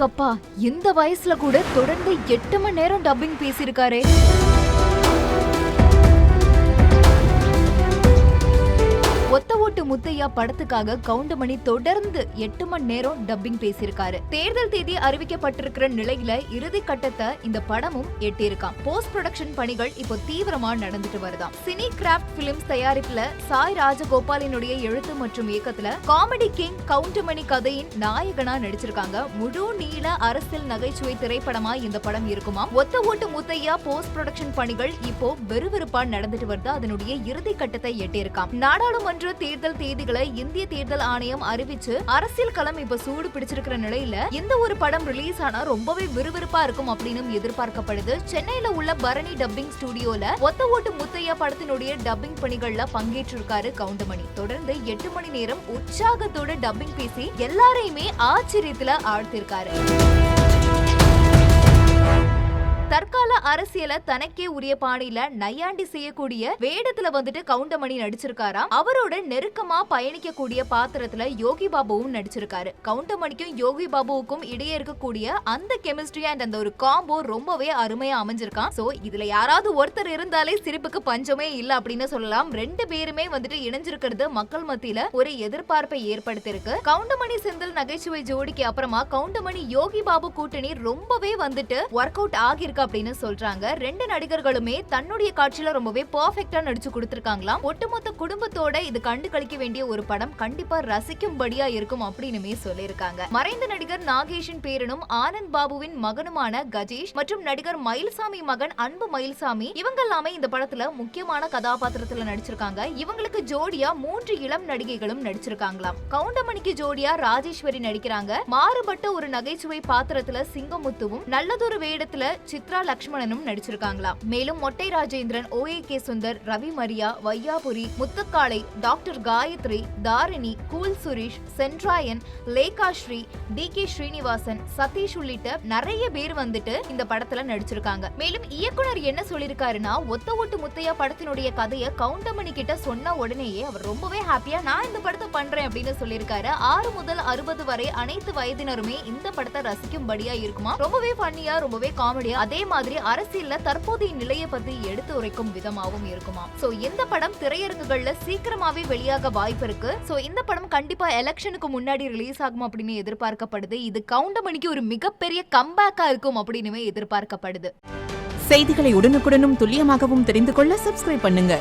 அடேங்கப்பா, இந்த வயசுல கூட தொடர்ந்து 8 மணி நேரம் டப்பிங் பேசியிருக்காரே. ஒத்த ஓட்டு முத்தையா படத்துக்காக கவுண்டமணி தொடர்ந்து 8 மணி நேரம் டப்பிங் பேசியிருக்காரு. தேர்தல் தேதி அறிவிக்கப்பட்டிருக்கிற நிலையில இறுதி கட்டத்தை இந்த படமும் எட்டியிருக்கான். போஸ்ட் ப்ரொடக்ஷன் பணிகள் இப்போ தீவிரமா நடந்துட்டு வருதாம். சினி கிராஃப்ட் பிலிம்ஸ் தயாரிப்புல சாய் ராஜகோபாலினுடைய எழுத்து மற்றும் இயக்கத்துல காமெடி கிங் கவுண்டமணி கதையின் நாயகனா நடிச்சிருக்காங்க. முழு நீள அரசியல் நகைச்சுவை திரைப்படமா இந்த படம் இருக்குமா. ஒத்த ஓட்டு முத்தையா போஸ்ட் ப்ரொடக்ஷன் பணிகள் இப்போ விறுவிறுப்பா நடந்துட்டு வருது. அதனுடைய இறுதி கட்டத்தை எட்டியிருக்கான். நாடாளுமன்ற தேர்தல் தேதிகளை இந்திய தேர்தல் ஆணையம் அறிவிச்சு அரசியல் களம் இப்ப சூடு பிடிச்சிருக்கிற நிலையில இந்த ஒரு படம் ரிலீஸ் ஆனா ரொம்பவே விறுவிறுப்பா இருக்கும் அப்படின்னு எதிர்பார்க்கப்படுது. சென்னையில உள்ள பரணி டப்பிங் ஸ்டுடியோல ஒத்த ஓட்டு முத்தையா படத்தினுடைய டப்பிங் பணிகள்ல பங்கேற்றிருக்காரு கவுண்டமணி. தொடர்ந்து 8 மணி நேரம் உற்சாகத்தோட டப்பிங் பேசி எல்லாரையுமே ஆச்சரியத்துல ஆழ்த்திருக்காரு. தற்கால அரசியல தனக்கே உரிய பாணியில நையாண்டி செய்யக்கூடிய வேடத்துல வந்துட்டு கவுண்டமணி நடிச்சிருக்காராம். அவரோட நெருக்கமா பயணிக்க கூடிய பாத்திரத்துல யோகி பாபுவும் நடிச்சிருக்காரு. கவுண்டமணிக்கும் யோகி பாபுவுக்கும் இடையே இருக்கக்கூடிய அந்த கெமிஸ்ட்ரி அண்ட் அந்த ஒரு காம்போ ரொம்பவே அருமையா அமைஞ்சிருக்கான். சோ இதுல யாராவது ஒருத்தர் இருந்தாலே சிரிப்புக்கு பஞ்சமே இல்ல அப்படின்னு சொல்லலாம். 2 பேருமே வந்துட்டு இணைஞ்சிருக்கிறது மக்கள் மத்தியில ஒரு எதிர்பார்ப்பை ஏற்படுத்திருக்கு. கவுண்டமணி செந்தில் நகைச்சுவை ஜோடிக்கு அப்புறமா கவுண்டமணி யோகி பாபு கூட்டணி ரொம்பவே வந்துட்டு ஒர்க் அவுட் ஆகிருக்கு அப்படின்னு சொல்றாங்க. 2 நடிகர்களுமே தன்னுடைய காட்சியில ரொம்பவே பெர்ஃபெக்ட்டா நடிச்சு கொடுத்திருக்காங்களாம். ஒட்டுமொத்த குடும்பத்தோட இது கண்டு கழிக்க வேண்டிய ஒரு படம், கண்டிப்பா ரசிக்கும்படியா இருக்கும் அப்படின்னுமே சொல்லியிருக்காங்க. மறைந்த நடிகர் நாகேஷின் பேரனும் ஆனந்த் பாபுவின் மகனுமான கஜேஷ் மற்றும் நடிகர் மயில்சாமி மகன் அன்பு மயில்சாமி இவங்க எல்லாமே இந்த படத்துல முக்கியமான கதாபாத்திரத்துல நடிச்சிருக்காங்க. இவங்களுக்கு ஜோடியா 3 இளம் நடிகைகளும் நடிச்சிருக்காங்களாம். கவுண்டமணிக்கு ஜோடியா ராஜேஸ்வரி நடிக்கிறாங்க. மாறுபட்ட ஒரு நகைச்சுவை பாத்திரத்துல சிங்கமுத்துவும் நல்லதொரு வேடத்துல சித்ரா லக்ஷ்மணனும் நடிச்சிருக்காங்களாம். மேலும் Mottai Rajendran, OAK Sundar, Ravi Mariya, Vaiyapuri, Muthukaalai, doctor Gayathri, Tharini, cool Suresh, Sendrayan, Lekhasri, DK Srinivasan, Sathish உள்ளிட்ட நிறைய பேர் வந்துட்டு இந்த படத்துல நடிச்சிருக்காங்க. மேலும் இயக்குனர் என்ன சொல்லிருக்காருன்னா, ஒத்த ஓட்டு முத்தையா படத்தினுடைய கதையை கவுண்டமணி கிட்ட சொன்ன உடனேயே அவர் ரொம்பவே ஹாப்பியா நான் இந்த படத்தை பண்றேன் அப்படின்னு சொல்லியிருக்காரு. 6 முதல் 60 வரை அனைத்து வயதினருமே இந்த படத்தை ரசிக்கும்படியா இருக்குமா. ரொம்பவே ஃபன்னியா, ரொம்பவே காமெடியா, அதே மாதிரி அரசியல்ல தற்போதைய நிலையை பத்தி எடுத்து உரைக்கும் விதமாவும் இருக்குமா. சோ இந்த படம் திரையரங்குகள்ல சீக்கிரமாவே வெளியாக வாய்ப்பு இருக்கு. சோ இந்த படம் கண்டிப்பா எலெக்ஷனுக்கு முன்னாடி ரிலீஸ் ஆகும் அப்படின்னு எதிர்பார்க்கப்படுது. இது கவுண்டமணிக்கு ஒரு மிகப்பெரிய கம்பேக்கா இருக்கும் அப்படின்னு எதிர்பார்க்கப்படுது. செய்திகளை உடனுக்குடனும் துல்லியமாகவும் தெரிந்து கொள்ள சப்ஸ்கிரைப் பண்ணுங்க.